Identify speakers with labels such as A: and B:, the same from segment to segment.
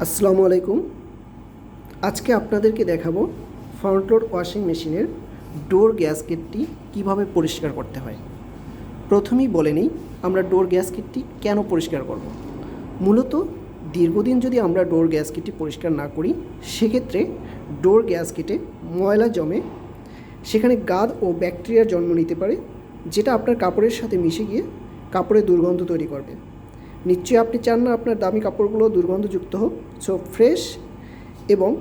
A: আসসালামু আলাইকুম। আজকে আপনাদেরকে দেখাবো ফ্রন্ট লোড ওয়াশিং মেশিনের ডোর গ্যাসকেটটি কিভাবে পরিষ্কার করতে হয়। প্রথমেই বলে নিই আমরা ডোর গ্যাসকেটটি কেন পরিষ্কার করব। মূলত দীর্ঘদিন যদি আমরা ডোর গ্যাসকেটটি পরিষ্কার না করি সেক্ষেত্রে ডোর গ্যাসকেটে ময়লা জমে সেখানে গাদ ও ব্যাকটেরিয়ার জন্ম নিতে পারে, যেটা আপনার কাপড়ের সাথে মিশে গিয়ে কাপড়ে দুর্গন্ধ তৈরি করবে। নিশ্চয়ই আপনি চান না আপনার দামি কাপড়গুলো দুর্গন্ধযুক্ত হোক। সো ফ্রেশ এবং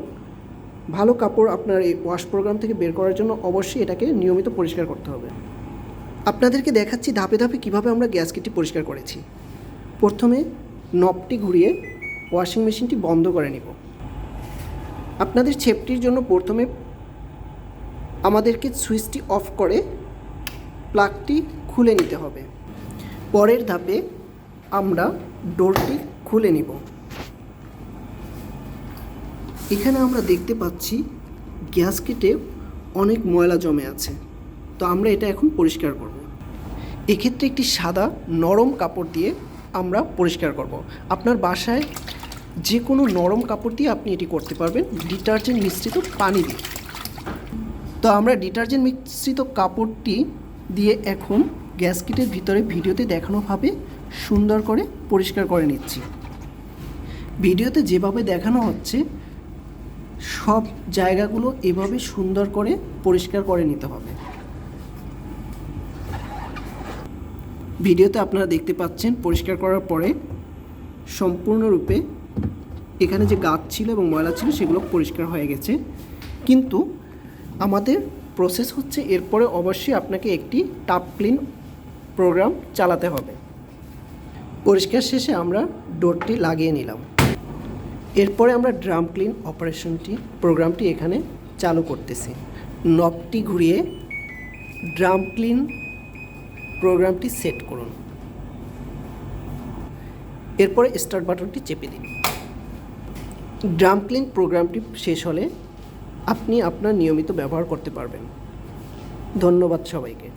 A: ভালো কাপড় আপনার এই ওয়াশ প্রোগ্রাম থেকে বের করার জন্য অবশ্যই এটাকে নিয়মিত পরিষ্কার করতে হবে। আপনাদেরকে দেখাচ্ছি ধাপে ধাপে কীভাবে আমরা গ্যাসকেটটি পরিষ্কার করেছি। প্রথমে নবটি ঘুরিয়ে ওয়াশিং মেশিনটি বন্ধ করে নিব। আপনাদের সেফটির জন্য প্রথমে আমাদেরকে সুইচটি অফ করে প্লাগটি খুলে নিতে হবে। পরের ধাপে আমরা ডোরটি খুলে নিব। এখানে আমরা দেখতে পাচ্ছি গ্যাসকেটে অনেক ময়লা জমে আছে, তো আমরা এটা এখন পরিষ্কার করব। এক্ষেত্রে একটি সাদা নরম কাপড় দিয়ে আমরা পরিষ্কার করব। আপনার বাসায় যে কোনো নরম কাপড় দিয়ে আপনি এটি করতে পারবেন, ডিটারজেন্ট মিশ্রিত পানি দিয়ে। তো আমরা ডিটারজেন্ট মিশ্রিত কাপড়টি দিয়ে এখন গ্যাসকেটের ভিতরে ভিডিওতে দেখানোভাবে সুন্দর করে পরিষ্কার করে নিচ্ছি। ভিডিওতে যেভাবে দেখানো হচ্ছে সব জায়গাগুলো এভাবে সুন্দর করে পরিষ্কার করে নিতে হবে। ভিডিওতে আপনারা দেখতে পাচ্ছেন পরিষ্কার করার পরে সম্পূর্ণরূপে এখানে যে গাদ ছিল এবং ময়লা ছিল সেগুলো পরিষ্কার হয়ে গেছে। কিন্তু আমাদের প্রসেস হচ্ছে এরপরে অবশ্যই আপনাকে একটি টাপ ক্লিন প্রোগ্রাম চালাতে হবে। পরিষ্কার শেষে আমরা ডোরটি লাগিয়ে নিলাম। এরপরে আমরা ড্রাম ক্লিন প্রোগ্রামটি এখানে চালু করতেছি। নবটি ঘুরিয়ে ড্রাম ক্লিন প্রোগ্রামটি সেট করুন। এরপরে স্টার্ট বাটনটি চেপে দিন। ড্রাম ক্লিন প্রোগ্রামটি শেষ হলে আপনি আপনার নিয়মিত ব্যবহার করতে পারবেন। ধন্যবাদ সবাইকে।